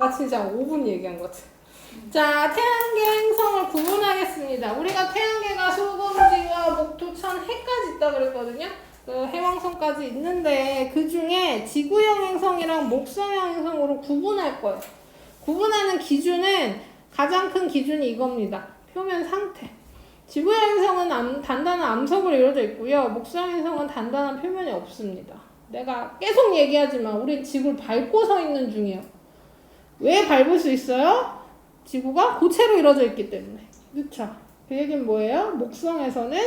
나 진짜 5분 얘기한 것 같아. 자, 태양계 행성을 구분하겠습니다. 우리가 태양계가 소금지와 목토천 해까지 있다 그랬거든요. 그 해왕성까지 있는데 그 중에 지구형 행성이랑 목성형 행성으로 구분할 거예요. 구분하는 기준은 가장 큰 기준이 이겁니다. 표면 상태. 지구형 행성은 단단한 암석으로 이루어져 있고요. 목성 행성은 단단한 표면이 없습니다. 내가 계속 얘기하지만 우린 지구를 밟고 서 있는 중이에요. 왜 밟을 수 있어요? 지구가 고체로 이루어져 있기 때문에. 그쵸? 그 얘기는 뭐예요? 목성에서는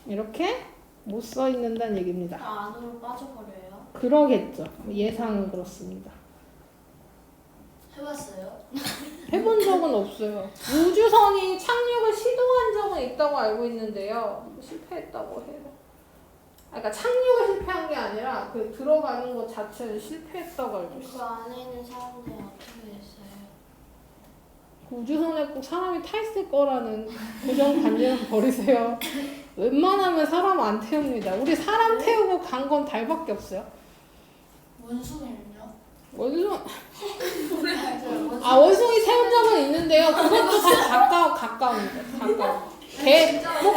이렇게 못 써 있는다는 얘기입니다. 안으로 빠져버려요? 그러겠죠. 예상은 그렇습니다. 해봤어요? 해본 적은 없어요. 우주선이 착륙을 시도한 적은 있다고 알고 있는데요. 실패했다고 해요. 그러니까 착륙을 실패한 게 아니라 그 들어가는 것 자체를 실패했다고 알고 있어요. 그 안에 있는 사람들이 어떻게 됐어요? 그 우주선에 꼭 사람이 타 있을 거라는 고정관념을 버리세요. 웬만하면 사람 안 태웁니다. 우리 사람 태우고 간 건 달밖에 없어요. 원숭이는요? 원숭이 원숭이 태운 적은 있는데요. 그것도 다 가까워.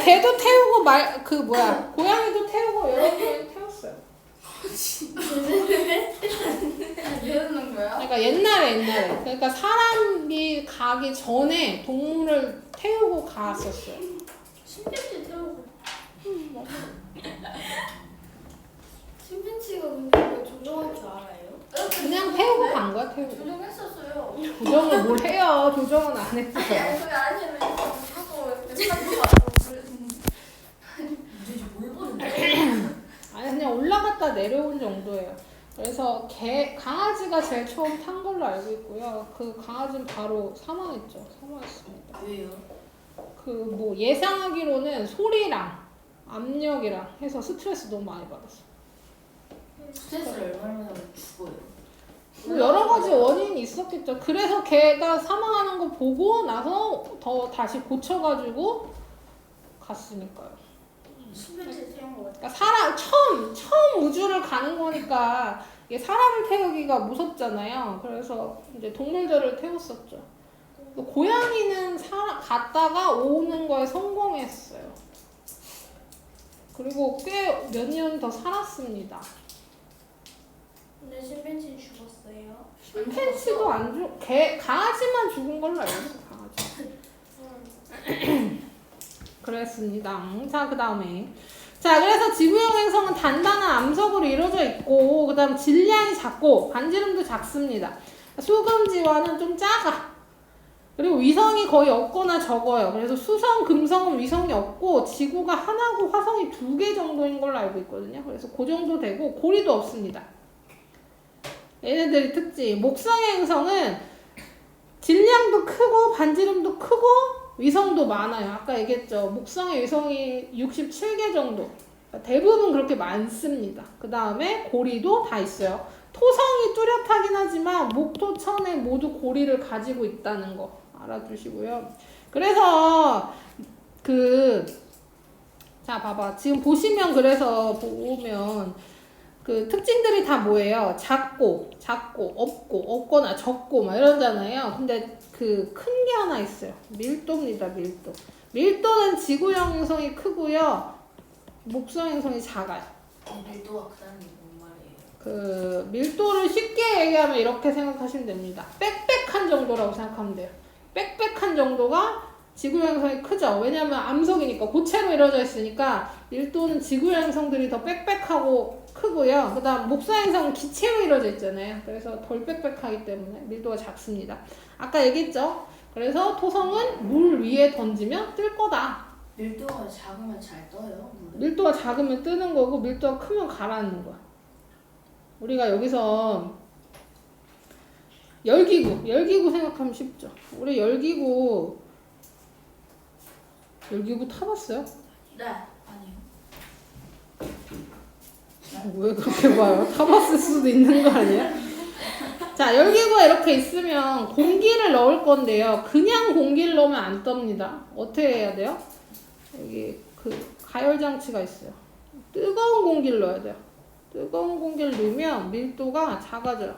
개도 태우고 고양이도 태우고 여러 개 태웠어요. 이러는 거야? 그러니까 옛날에 그러니까 사람이 가기 전에 동물을 태우고 갔었어요. 침팬지 태우고. 맞아. 침팬지가 근데 왜 조종할 줄 알아요? 그냥 태우고 간 거야, 태우고. 조종했었어요. 조정을 뭘 해요? 조정은 안 했어요. 그게 아니면 하고 이제 뭘 보는데? 아니 그냥 올라갔다 내려온 정도예요. 그래서 강아지가 제일 처음 탄 걸로 알고 있고요. 그 강아지는 바로 사망했습니다. 왜요? 그 예상하기로는 소리랑 압력이랑 해서 스트레스 너무 많이 받았어. 스트레스를 얼마나 받으면 죽어요? 여러 가지 원인이 있었겠죠. 그래서 걔가 사망하는 거 보고 나서 다시 고쳐가지고 갔으니까요. 침팬지 태운 거 같아. 그러니까 처음 우주를 가는 거니까 이게 사람을 태우기가 무섭잖아요. 그래서 이제 동물들을 태웠었죠. 고양이는 갔다가 오는 거에 성공했어요. 그리고 꽤 몇 년 더 살았습니다. 근데 침팬지는 죽었어요. 침팬지도 강아지만 죽은 걸로 알고 있어요. 강아지. 그랬습니다. 자, 그 다음에. 자, 그래서 지구형 행성은 단단한 암석으로 이루어져 있고, 그 다음 질량이 작고, 반지름도 작습니다. 수금지와는 좀 작아. 그리고 위성이 거의 없거나 적어요. 그래서 수성, 금성은 위성이 없고, 지구가 하나고 화성이 2개 정도인 걸로 알고 있거든요. 그래서 그 정도 되고, 고리도 없습니다. 얘네들이 특징. 목성의 행성은 질량도 크고, 반지름도 크고, 위성도 많아요. 아까 얘기했죠. 목성의 위성이 67개 정도. 대부분 그렇게 많습니다. 그 다음에 고리도 다 있어요. 토성이 뚜렷하긴 하지만 목토천에 모두 고리를 가지고 있다는 거 알아두시고요. 그래서 자 봐봐. 지금 보시면 그래서 보면 그 특징들이 다 뭐예요? 작고, 없거나 적고 막 이러잖아요. 근데 그 큰 게 하나 있어요. 밀도입니다, 밀도. 밀도는 지구형 행성이 크고요. 목성 행성이 작아요. 밀도가 크다는 게 뭔 말이에요? 그 밀도를 쉽게 얘기하면 이렇게 생각하시면 됩니다. 빽빽한 정도라고 생각하면 돼요. 빽빽한 정도가 지구형 행성이 크죠. 왜냐면 암석이니까 고체로 이루어져 있으니까 밀도는 지구형 행성들이 더 빽빽하고 크고요. 그 다음 목성 행성은 기체로 이루어져 있잖아요. 그래서 덜 빽빽하기 때문에 밀도가 작습니다. 아까 얘기했죠. 그래서 토성은 물 위에 던지면 뜰 거다. 밀도가 작으면 잘 떠요? 물은? 밀도가 작으면 뜨는 거고 밀도가 크면 가라앉는 거야. 우리가 여기서 열기구 생각하면 쉽죠. 우리 열기구 타봤어요? 네. 아니요. 왜 그렇게 봐요? 타봤을 수도 있는 거 아니야? 자, 열기구가 이렇게 있으면 공기를 넣을 건데요. 그냥 공기를 넣으면 안 떱니다. 어떻게 해야 돼요? 여기 가열장치가 있어요. 뜨거운 공기를 넣어야 돼요. 뜨거운 공기를 넣으면 밀도가 작아져요.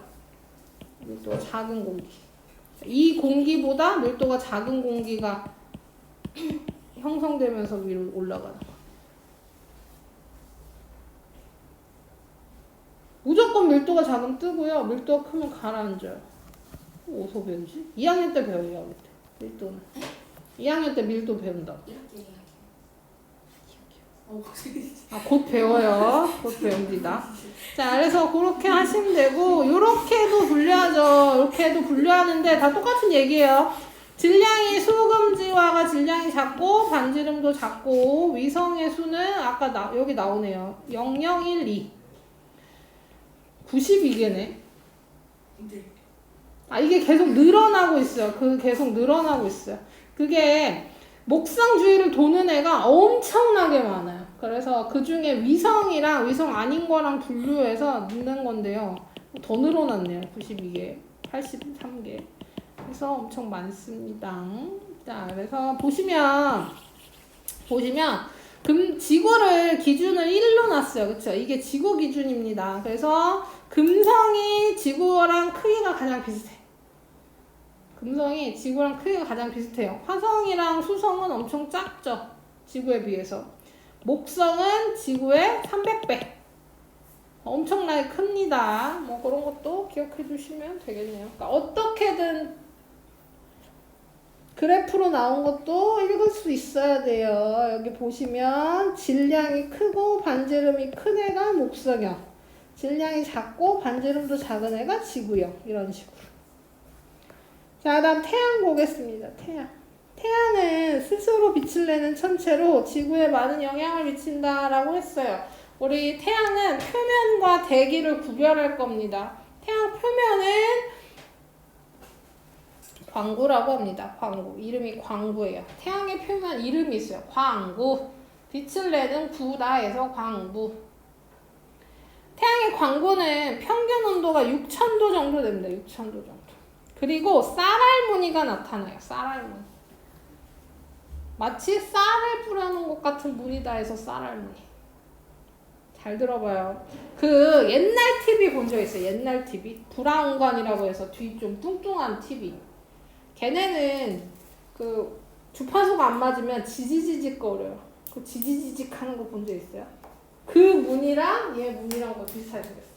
밀도가 작은 공기. 이 공기보다 밀도가 작은 공기가 형성되면서 위로 올라가는 거야. 무조건 밀도가 작으면 뜨고요. 밀도가 크면 가라앉아요. 어디서 배우지? 2학년 때 배워요. 2학년 때. 밀도는. 2학년 때 밀도 배운다고. 이렇게 이야기해. 곧 배워요. 곧 배웁니다. 자, 그래서 그렇게 하시면 되고, 요렇게도 분류하죠. 이렇게도 분류하는데 다 똑같은 얘기예요. 질량이 수금지화가 질량이 작고, 반지름도 작고, 위성의 수는 아까 여기 나오네요. 0012. 92개네. 네. 이게 계속 늘어나고 있어요. 계속 늘어나고 있어요. 그게 목성 주위를 도는 애가 엄청나게 많아요. 그래서 그 중에 위성이랑 위성 아닌 거랑 분류해서 넣는 건데요. 더 늘어났네요. 92개, 83개. 그래서 엄청 많습니다. 자, 그래서 보시면 지구를 기준을 1로 놨어요. 그쵸? 이게 지구 기준입니다. 그래서 금성이 지구랑 크기가 가장 비슷해. 금성이 지구랑 크기가 가장 비슷해요. 화성이랑 수성은 엄청 작죠. 지구에 비해서. 목성은 지구의 300배. 엄청나게 큽니다. 뭐 그런 것도 기억해 주시면 되겠네요. 그러니까 어떻게든 그래프로 나온 것도 읽을 수 있어야 돼요. 여기 보시면 질량이 크고 반지름이 큰 애가 목성형. 질량이 작고 반지름도 작은 애가 지구형. 이런 식으로. 자, 다음 태양 보겠습니다. 태양은 스스로 빛을 내는 천체로 지구에 많은 영향을 미친다라고 했어요. 우리 태양은 표면과 대기를 구별할 겁니다. 태양 표면은 광구라고 합니다. 광구. 이름이 광구예요. 태양의 표면 이름이 있어요. 광구. 빛을 내는 구다 해서 광구. 태양의 광구는 평균 온도가 6000도 정도 됩니다. 6000도 정도. 그리고 쌀알무늬가 나타나요. 쌀알무늬. 마치 쌀을 뿌려놓은 것 같은 무늬다 해서 쌀알무늬. 잘 들어봐요. 그 옛날 TV 본 적 있어요. 옛날 TV. 브라운관이라고 해서 뒤 좀 뚱뚱한 TV. 걔네는 그 주파수가 안 맞으면 지지지직 거려요. 그 지지지직 하는 거 본 적 있어요? 그 무늬랑 얘 무늬랑 뭐 비슷하게 생겼어요.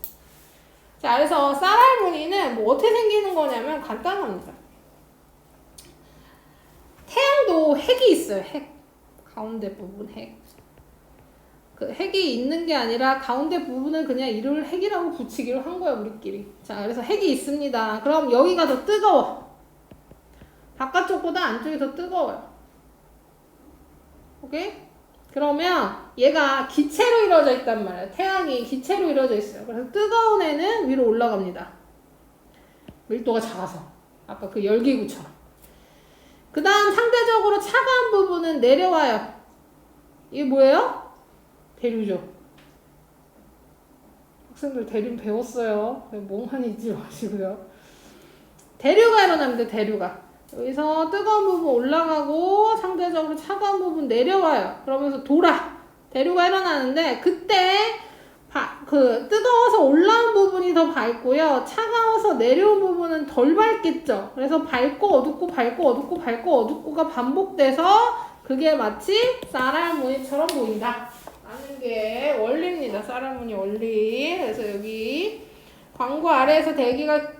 자, 그래서 쌀알무늬는 뭐 어떻게 생기는 거냐면 간단합니다. 태양도 핵이 있어요. 핵. 가운데 부분 핵. 그 핵이 있는 게 아니라 가운데 부분을 그냥 이를 핵이라고 붙이기로 한 거야, 우리끼리. 자, 그래서 핵이 있습니다. 그럼 여기가 더 뜨거워. 바깥쪽보다 안쪽이 더 뜨거워요. 오케이? 그러면 얘가 기체로 이루어져 있단 말이에요. 태양이 기체로 이루어져 있어요. 그래서 뜨거운 애는 위로 올라갑니다. 밀도가 작아서. 아까 그 열기구처럼. 그 다음 상대적으로 차가운 부분은 내려와요. 이게 뭐예요? 대류죠. 학생들 대류 배웠어요. 멍하니 있지 마시고요. 대류가 일어납니다. 대류가. 여기서 뜨거운 부분 올라가고 상대적으로 차가운 부분 내려와요. 그러면서 대류가 일어나는데 그때 뜨거워서 올라온 부분이 더 밝고요. 차가워서 내려온 부분은 덜 밝겠죠. 그래서 밝고 어둡고 밝고 어둡고 밝고 어둡고가 반복돼서 그게 마치 쌀알무늬처럼 보인다 라는 게 원리입니다. 쌀알무늬 원리. 그래서 여기 광구 아래에서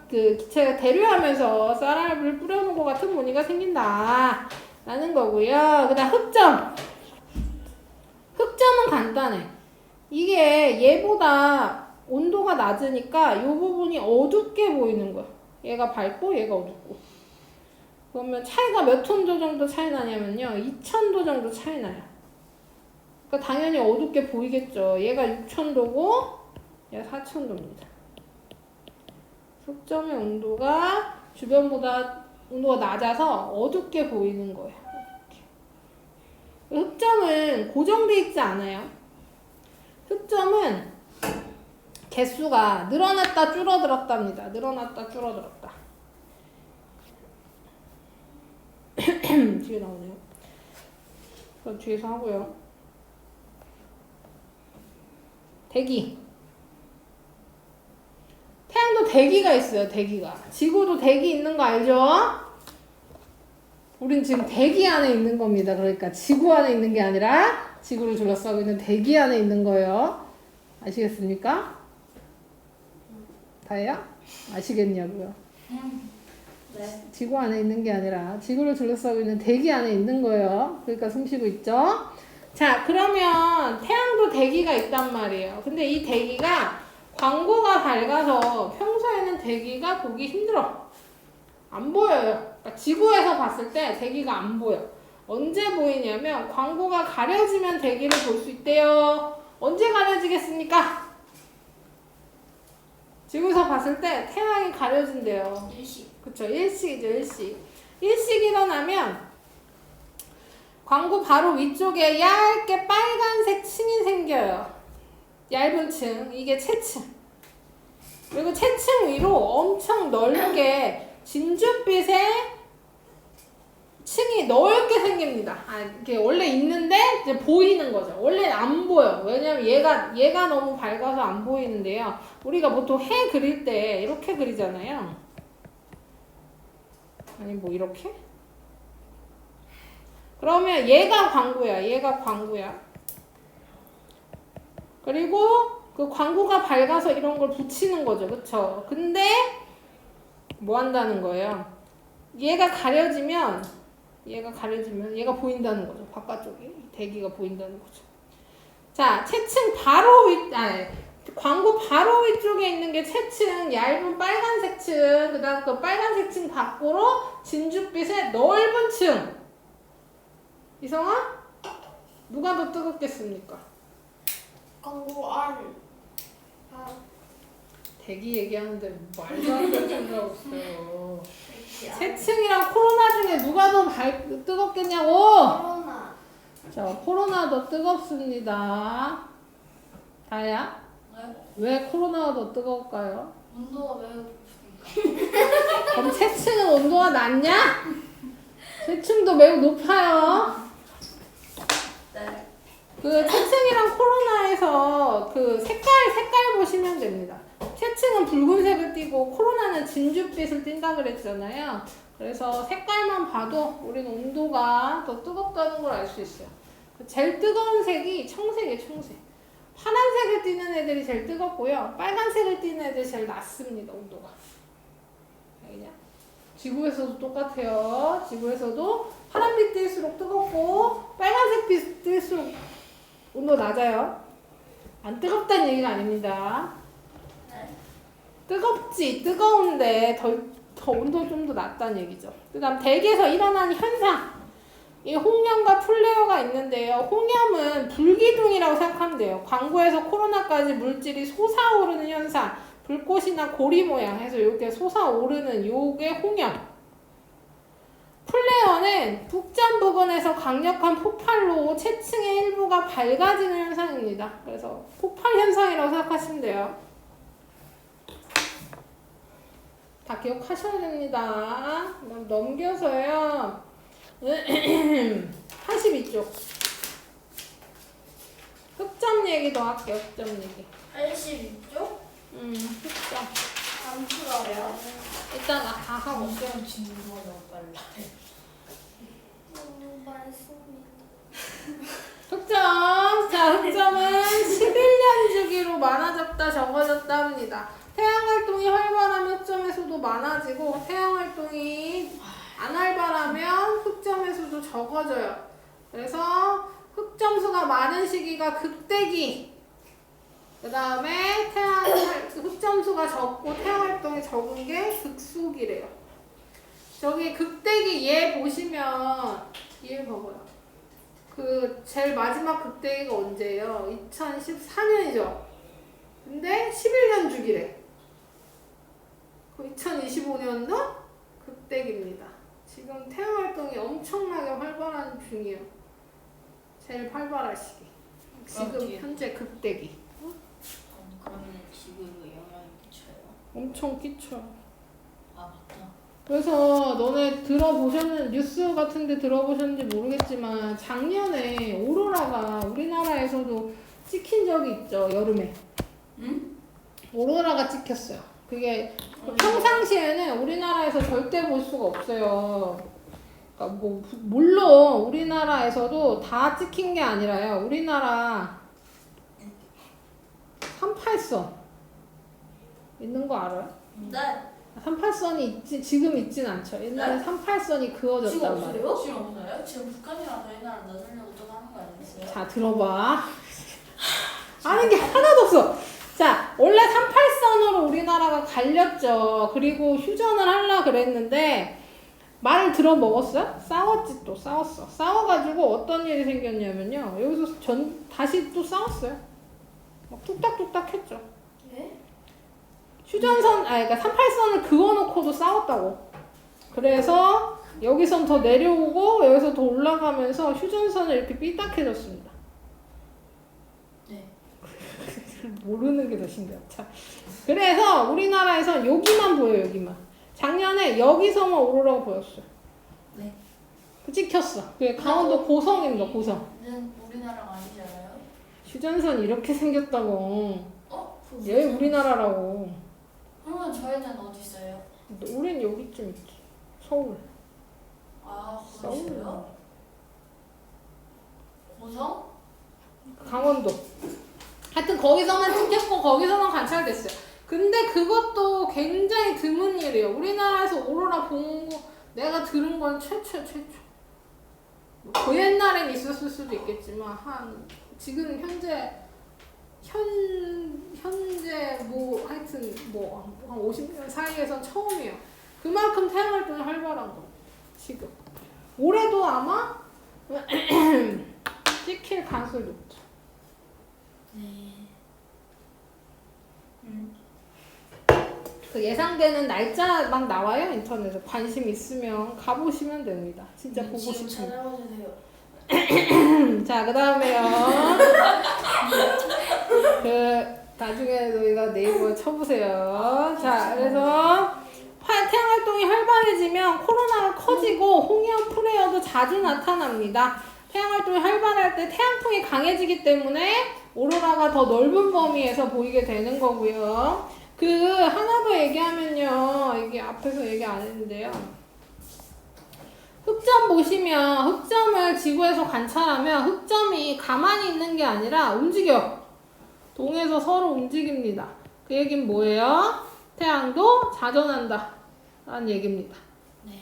기체가 대류하면서 쌀알을 뿌려놓은 것 같은 무늬가 생긴다 라는 거고요. 그 다음 흑점은 간단해. 이게 얘보다 온도가 낮으니까 이 부분이 어둡게 보이는 거야. 얘가 밝고 얘가 어둡고. 그러면 차이가 몇 온도 정도 차이 나냐면요. 2000도 정도 차이 나요. 그러니까 당연히 어둡게 보이겠죠. 얘가 6000도고 얘가 4000도입니다. 흑점의 온도가 주변보다 온도가 낮아서 어둡게 보이는 거예요. 이렇게. 흑점은 고정돼 있지 않아요. 흑점은 개수가 늘어났다 줄어들었답니다. 늘어났다 줄어들었다. 뒤에 나오네요. 그럼 뒤에서 하고요. 태양도 대기가 있어요. 대기가. 지구도 대기 있는 거 알죠? 우린 지금 대기 안에 있는 겁니다. 그러니까 지구 안에 있는 게 아니라 지구를 둘러싸고 있는 대기 안에 있는 거예요. 아시겠습니까? 다예요? 아시겠냐고요? 네. 지구 안에 있는 게 아니라 지구를 둘러싸고 있는 대기 안에 있는 거예요. 그러니까 숨 쉬고 있죠? 자, 그러면 태양도 대기가 있단 말이에요. 근데 이 대기가 광고가 밝아서 평소에는 대기가 보기 힘들어. 안 보여요. 그러니까 지구에서 봤을 때 대기가 안 보여. 언제 보이냐면 광고가 가려지면 대기를 볼 수 있대요. 언제 가려지겠습니까? 지구에서 봤을 때 태양이 가려진대요. 일시. 그쵸, 일식이죠, 일식. 일식 일어나면 광고 바로 위쪽에 얇게 빨간색 층이 생겨요. 얇은 층, 이게 채층. 그리고 채층 위로 엄청 넓게 진주빛의 층이 넓게 생깁니다. 이게 원래 있는데 이제 보이는 거죠. 원래 안 보여. 왜냐면 얘가 너무 밝아서 안 보이는데요. 우리가 보통 해 그릴 때 이렇게 그리잖아요. 아니 뭐 이렇게? 그러면 얘가 광고야. 얘가 광고야. 그리고 그 광고가 밝아서 이런 걸 붙이는 거죠. 그쵸? 근데 뭐 한다는 거예요? 얘가 가려지면 얘가 보인다는 거죠. 바깥쪽에 대기가 보인다는 거죠. 자, 채층 바로 광고 바로 위쪽에 있는 게 채층, 얇은 빨간색 층, 그 다음 그 빨간색 층 밖으로 진주빛의 넓은 층. 이성아? 누가 더 뜨겁겠습니까? 광고 안. 대기 얘기하는데 말도 안 되는 생각 없어요. 채층이랑 코로나 중에 누가 더 뜨겁겠냐고? 코로나. 자, 코로나 더 뜨겁습니다. 다야? 네. 왜 코로나가 더 뜨거울까요? 온도가 매우 높으니까. 그럼 채층은 온도가 낮냐? 채층도 매우 높아요. 네. 그 채층이랑 코로나에서 그 색깔 보시면 됩니다. 채층은 붉은색을 띠고 코로나는 진주빛을 띈다 그랬잖아요. 그래서 색깔만 봐도 우리는 온도가 더 뜨겁다는 걸 알 수 있어요. 제일 뜨거운 색이 청색이에요, 청색. 파란색을 띠는 애들이 제일 뜨겁고요. 빨간색을 띠는 애들이 제일 낮습니다, 온도가. 알겠냐? 지구에서도 똑같아요. 지구에서도 파란빛 뜰수록 뜨겁고 빨간색 빛 뜰수록 온도 낮아요. 안 뜨겁다는 얘기가 아닙니다. 뜨거운데 더 온도 좀 더 낮다는 얘기죠. 그 다음 대기에서 일어나는 현상. 이 홍염과 플레어가 있는데요. 홍염은 불기둥이라고 생각하면 돼요. 광고에서 코로나까지 물질이 솟아오르는 현상. 불꽃이나 고리 모양 해서 이렇게 솟아오르는 요게 홍염. 플레어는 북전 부근에서 강력한 폭발로 채층의 일부가 밝아지는 현상입니다. 그래서 폭발 현상이라고 생각하시면 돼요. 다 기억하셔야 됩니다. 넘겨서요. 82쪽. 흑점 얘기도 할게요. 흑점 얘기. 82쪽? 흑점. 안 풀어요. 이따가 다 하고. 시간 지는 거 너무 빨라. 많습니다. 흑점. 자, 흑점은 11년 주기로 많아졌다, 적어졌다 합니다. 태양 활동이 활발하면 흑점에서도 많아지고 태양 활동이 안 활발하면 흑점에서도 적어져요. 그래서 흑점수가 많은 시기가 극대기. 그 다음에 흑점수가 적고 태양 활동이 적은 게 극수기래요. 저기 극대기 얘 보시면 얘 봐봐요. 그 제일 마지막 극대기가 언제예요? 2014년이죠. 근데 11년 주기래. 그 2025년도 극대기입니다. 지금 태양 활동이 엄청나게 활발한 중이에요. 제일 활발한 시기. 지금 현재 극대기. 그러면 지구에 영향이 끼쳐요? 엄청 끼쳐요. 아 맞다. 그래서 너네 뉴스 같은 데 들어보셨는지 모르겠지만 작년에 오로라가 우리나라에서도 찍힌 적이 있죠. 여름에. 응? 오로라가 찍혔어요. 그게 평상시에는 우리나라에서 절대 볼 수가 없어요. 그러니까 뭐 물론 우리나라에서도 다 찍힌 게 아니라요. 우리나라 38선 있는 거 알아요? 네. 38선이 있지, 지금 있진 않죠. 옛날에 네? 38선이 지금 그어졌단 말이에요. 없어요? 지금 없어요? 지금 북한이랑 저희 나라 넣으려고 또 하는 거 아니겠어요? 자, 들어봐. 아는 게 하나도 없어. 자, 원래 38선으로 우리나라가 갈렸죠. 그리고 휴전을 하려 그랬는데 말을 들어먹었어요? 싸웠지, 또 싸웠어. 싸워가지고 어떤 일이 생겼냐면요. 여기서 다시 또 싸웠어요. 막 뚝딱뚝딱 했죠. 네? 그러니까 38선을 그어놓고도 싸웠다고. 그래서 여기선 더 내려오고 여기서 더 올라가면서 휴전선을 이렇게 삐딱해졌습니다. 네. 모르는 게 더 신기하다. 그래서 우리나라에서 여기만 보여요, 여기만. 작년에 여기서만 오로라가 보였어요. 네. 찍혔어. 그게 강원도 고성입니다, 고성. 우리나라가 아니잖아요? 휴전선이 이렇게 생겼다고. 어? 얘 우리나라라고. 그러면 저희는 어디 있어요? 우린 여기쯤 있지. 서울. 아, 서울. 거기서요? 고성? 강원도. 하여튼 거기서만 찍혔고 거기서만 관찰됐어요. 근데 그것도 굉장히 드문 일이에요. 우리나라에서 오로라 본 거 내가 들은 건 최초. 그 옛날엔 있었을 수도 있겠지만 지금 현재 뭐 하여튼 뭐 한 50년 사이에서 처음이에요. 그만큼 태양활동이 활발한 거. 지금 올해도 아마 찍힐 가능성이 높죠. 네. 그 예상되는 날짜 막 나와요, 인터넷에. 관심 있으면 가보시면 됩니다. 진짜 보고 지금 싶으면. 찾아보세요. 자, 그 다음에요. 나중에 너희가 네이버에 쳐보세요. 자, 그래서 태양 활동이 활발해지면 코로나가 커지고 홍역 플레이어도 자주 나타납니다. 태양 활동이 활발할 때 태양풍이 강해지기 때문에 오로라가 더 넓은 범위에서 보이게 되는 거고요. 하나 더 얘기하면요. 이게 앞에서 얘기 안 했는데요. 흑점 보시면 흑점을 지구에서 관찰하면 흑점이 가만히 있는 게 아니라 움직여. 동에서 서로 움직입니다. 그 얘기는 뭐예요? 태양도 자전한다 라는 얘기입니다. 네.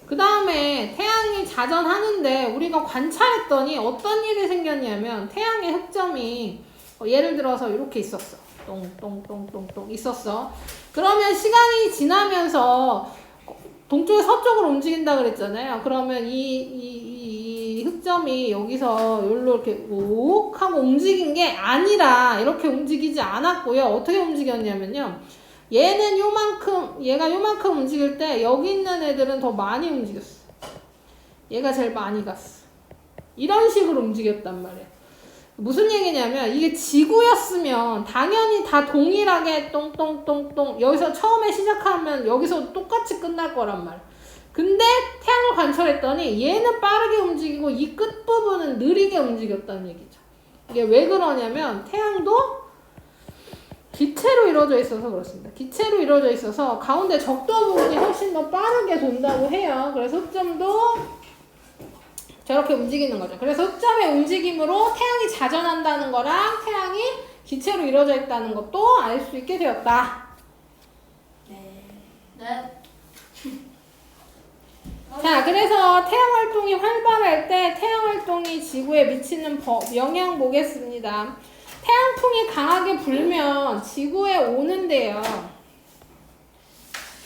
그 다음에 태양이 자전하는데 우리가 관찰했더니 어떤 일이 생겼냐면 태양의 흑점이 예를 들어서 이렇게 있었어. 똥똥똥똥똥 있었어. 그러면 시간이 지나면서 동쪽에 서쪽으로 움직인다 그랬잖아요. 그러면 이 흑점이 여기서 여기로 이렇게 욱 하고 움직인 게 아니라 이렇게 움직이지 않았고요. 어떻게 움직였냐면요. 얘는 얘가 요만큼 움직일 때 여기 있는 애들은 더 많이 움직였어. 얘가 제일 많이 갔어. 이런 식으로 움직였단 말이에요. 무슨 얘기냐면 이게 지구였으면 당연히 다 동일하게 똥똥똥똥 여기서 처음에 시작하면 여기서 똑같이 끝날 거란 말이야. 근데 태양을 관찰했더니 얘는 빠르게 움직이고 이 끝부분은 느리게 움직였다는 얘기죠. 이게 왜 그러냐면 태양도 기체로 이루어져 있어서 그렇습니다. 기체로 이루어져 있어서 가운데 적도 부분이 훨씬 더 빠르게 돈다고 해요. 그래서 흑점도 저렇게 움직이는 거죠. 그래서 흑점의 움직임으로 태양이 자전한다는 거랑 태양이 기체로 이루어져 있다는 것도 알 수 있게 되었다. 네. 네. 자, 그래서 태양 활동이 활발할 때 태양 활동이 지구에 미치는 영향 보겠습니다. 태양풍이 강하게 불면 지구에 오는데요.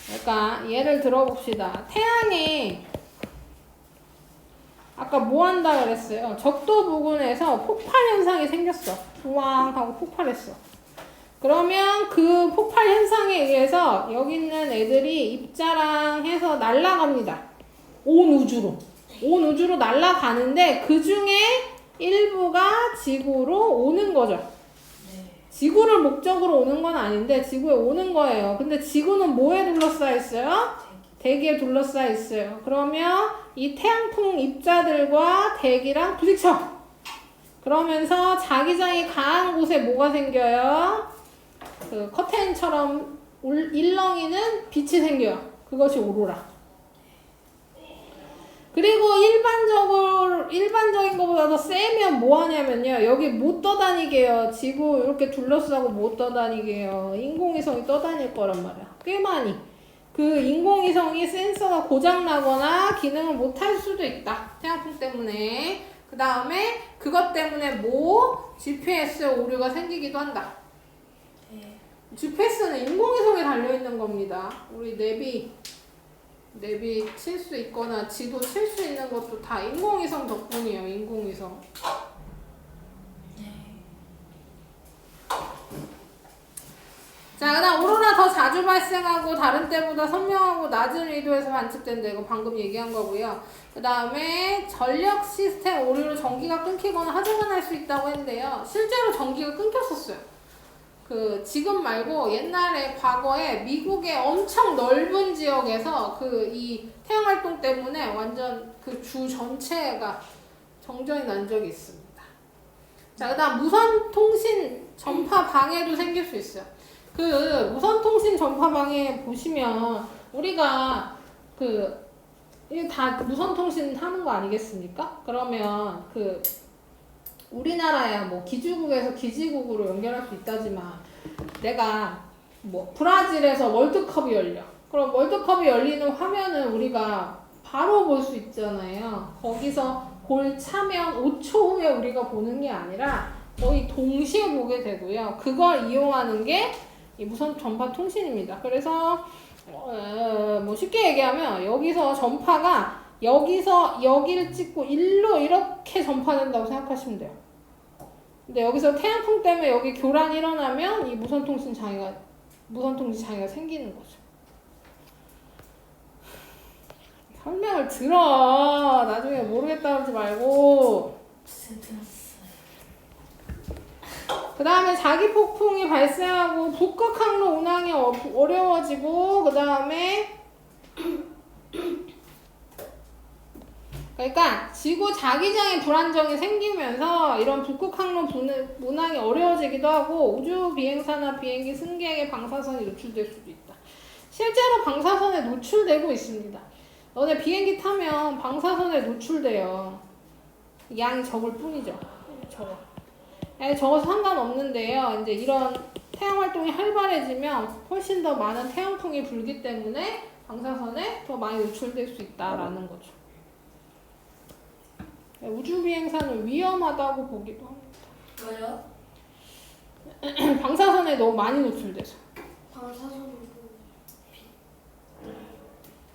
그러니까 예를 들어봅시다. 태양이 아까 뭐 한다 그랬어요? 적도 부근에서 폭발 현상이 생겼어. 우왕 하고 폭발했어. 그러면 그 폭발 현상에 의해서 여기 있는 애들이 입자랑 해서 날아갑니다. 온 우주로 날아가는데 그 중에 일부가 지구로 오는 거죠. 네. 지구를 목적으로 오는 건 아닌데 지구에 오는 거예요. 근데 지구는 뭐에 둘러싸여 있어요? 대기에 둘러싸여 있어요. 그러면 이 태양풍 입자들과 대기랑 부딪혀. 그러면서 자기장이 강한 곳에 뭐가 생겨요? 그 커튼처럼 일렁이는 빛이 생겨요. 그것이 오로라. 그리고 일반적인 것보다 더 세면 뭐 하냐면요. 여기 못 떠다니게 해요. 지구 이렇게 둘러싸고 못 떠다니게 해요. 인공위성이 떠다닐 거란 말이야. 꽤 많이. 그 인공위성이 센서가 고장나거나 기능을 못할 수도 있다. 태양풍 때문에. 그 다음에 그것 때문에 GPS에 오류가 생기기도 한다. 네. GPS는 인공위성에 달려있는 겁니다. 우리 내비 칠 수 있거나 지도 칠 수 있는 것도 다 인공위성 덕분이에요. 인공위성. 자, 그다음 오로라 더 자주 발생하고 다른 때보다 선명하고 낮은 위도에서 관측된다. 이거 방금 얘기한 거고요. 그 다음에 전력 시스템 오류로 전기가 끊기거나 화재가 날 수 있다고 했는데요. 실제로 전기가 끊겼었어요. 지금 말고 옛날에 과거에 미국의 엄청 넓은 지역에서 이 태양활동 때문에 완전 그 주 전체가 정전이 난 적이 있습니다. 자, 그 다음 무선통신 전파 방해도 생길 수 있어요. 무선통신 전파 방해 보시면 우리가 이게 다 무선통신 하는 거 아니겠습니까? 그러면 우리나라야 뭐 기지국에서 기지국으로 연결할 수 있다지만 내가 브라질에서 월드컵이 열려. 그럼 월드컵이 열리는 화면은 우리가 바로 볼 수 있잖아요. 거기서 골 차면 5초 후에 우리가 보는 게 아니라 거의 동시에 보게 되고요. 그걸 이용하는 게 이 무선 전파 통신입니다. 그래서 쉽게 얘기하면 여기서 전파가 여기서 여기를 찍고 일로 이렇게 전파된다고 생각하시면 돼요. 근데 여기서 태양풍 때문에 여기 교란이 일어나면 이 무선통신 장애가 생기는 거죠. 설명을 들어. 나중에 모르겠다 그러지 말고. 그 다음에 자기 폭풍이 발생하고 북극 항로 운항이 어려워지고, 그 다음에 그러니까 지구 자기장의 불안정이 생기면서 이런 북극 항로 운항이 어려워지기도 하고 우주 비행사나 비행기 승객의 방사선이 노출될 수도 있다. 실제로 방사선에 노출되고 있습니다. 너네 비행기 타면 방사선에 노출돼요. 양이 적을 뿐이죠. 적어서 상관없는데요. 이제 이런 태양 활동이 활발해지면 훨씬 더 많은 태양풍이 불기 때문에 방사선에 더 많이 노출될 수 있다라는 거죠. 우주 비행사는 위험하다고 보기도 합니다. 왜요? 방사선에 너무 많이 노출돼서. 방사선이고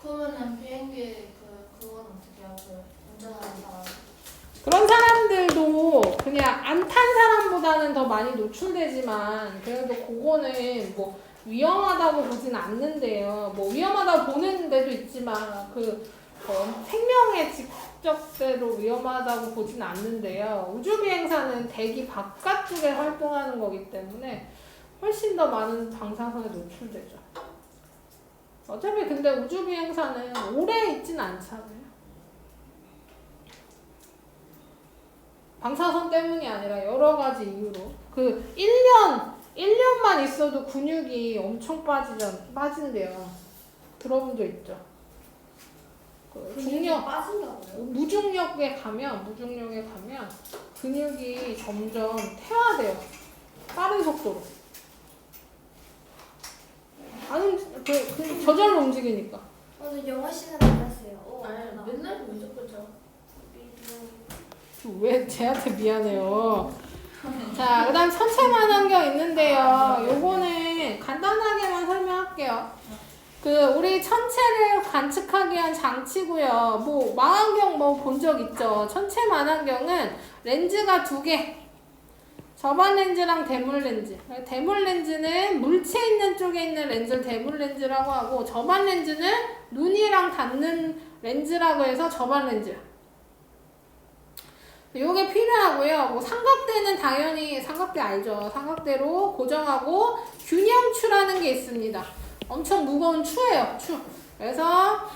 그러면은 비행기 그건 어떻게 하고 운전하는 사람? 그런 사람들도 그냥 안 탄 사람보다는 더 많이 노출되지만 그래도 그거는 위험하다고 보진 않는데요. 위험하다고 보는 데도 있지만 생명에 직접대로 위험하다고 보진 않는데요. 우주비행사는 대기 바깥쪽에 활동하는 거기 때문에 훨씬 더 많은 방사선에 노출되죠. 어차피 근데 우주비행사는 오래 있진 않잖아요. 방사선 때문이 아니라 여러 가지 이유로 1년만 있어도 근육이 엄청 빠진대요. 들어본 적 있죠? 무중력에 가면 근육이 점점 퇴화돼요. 빠른 속도로. 저절로 움직이니까. 오늘 영어 시간에 만났어요. 아니 맨날 무조건 저. 왜 쟤한테 미안해요. 자, 그 다음 천체만환경 있는데요. 요거는 간단하게만 설명할게요. 우리 천체를 관측하기 위한 장치고요. 망원경 본 적 있죠? 천체만환경은 렌즈가 2개. 저반 렌즈랑 대물 렌즈. 대물 렌즈는 물체 있는 쪽에 있는 렌즈를 대물 렌즈라고 하고, 저반 렌즈는 눈이랑 닿는 렌즈라고 해서 저반 렌즈. 요게 필요하고요. 삼각대는 당연히 삼각대 알죠? 삼각대로 고정하고 균형추라는 게 있습니다. 엄청 무거운 추예요. 추. 그래서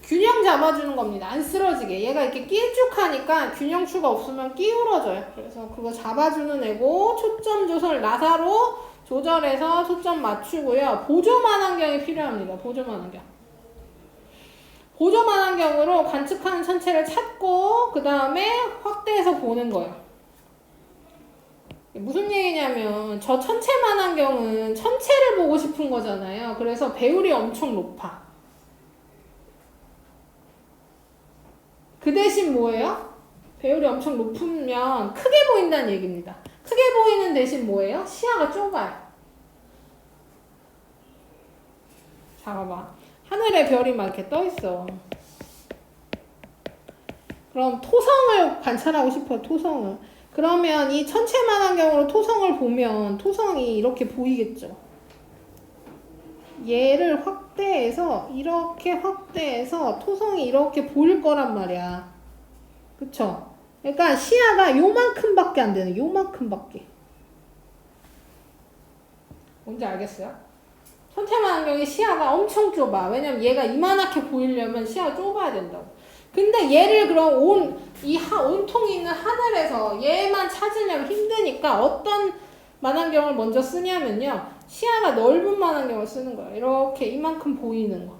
균형 잡아주는 겁니다. 안 쓰러지게. 얘가 이렇게 길쭉하니까 균형추가 없으면 끼우러져요. 그래서 그거 잡아주는 애고 초점 조절 나사로 조절해서 초점 맞추고요. 보조만 환경이 필요합니다. 보조만 환경. 보조만 환경으로 관측하는 천체를 찾고 그 다음에 확대해서 보는 거예요. 무슨 얘기냐면 저 천체만 환경은 천체를 보고 싶은 거잖아요. 그래서 배율이 엄청 높아. 그 대신 뭐예요? 배율이 엄청 높으면 크게 보인다는 얘기입니다. 크게 보이는 대신 뭐예요? 시야가 좁아요. 자, 봐봐. 하늘에 별이 막 이렇게 떠 있어. 그럼 토성을 관찰하고 싶어요, 토성을. 그러면 이 천체만 환경으로 토성을 보면 토성이 이렇게 보이겠죠. 얘를 확대해서 이렇게 확대해서 토성이 이렇게 보일 거란 말이야. 그쵸? 그러니까 시야가 요만큼밖에 안 되는, 요만큼밖에. 뭔지 알겠어요? 천체만 환경의 시야가 엄청 좁아. 왜냐면 얘가 이만하게 보이려면 시야가 좁아야 된다고. 근데 얘를 그럼 온통이 있는 하늘에서 얘만 찾으려면 힘드니까 어떤 만환경을 먼저 쓰냐면요. 시야가 넓은 만환경을 쓰는 거예요. 이렇게 이만큼 보이는 거.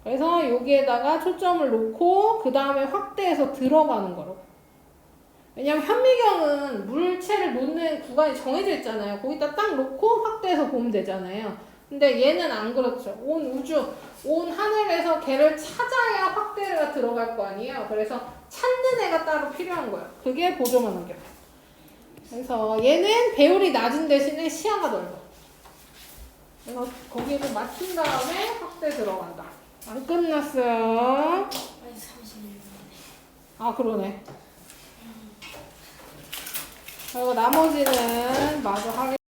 그래서 여기에다가 초점을 놓고 그 다음에 확대해서 들어가는 거로. 왜냐면 현미경은 물체를 놓는 구간이 정해져 있잖아요. 거기다 딱 놓고 확대해서 보면 되잖아요. 근데 얘는 안 그렇죠. 온 우주, 온 하늘에서 걔를 찾아야 확대가 들어갈 거 아니에요. 그래서 찾는 애가 따로 필요한 거예요. 그게 보조만 환경. 그래서 얘는 배율이 낮은 대신에 시야가 넓어. 그래서 거기를 맞춘 다음에 확대 들어간다. 안 끝났어요. 아니 31분. 아, 그러네. 그리고 나머지는 마저 하겠습니다.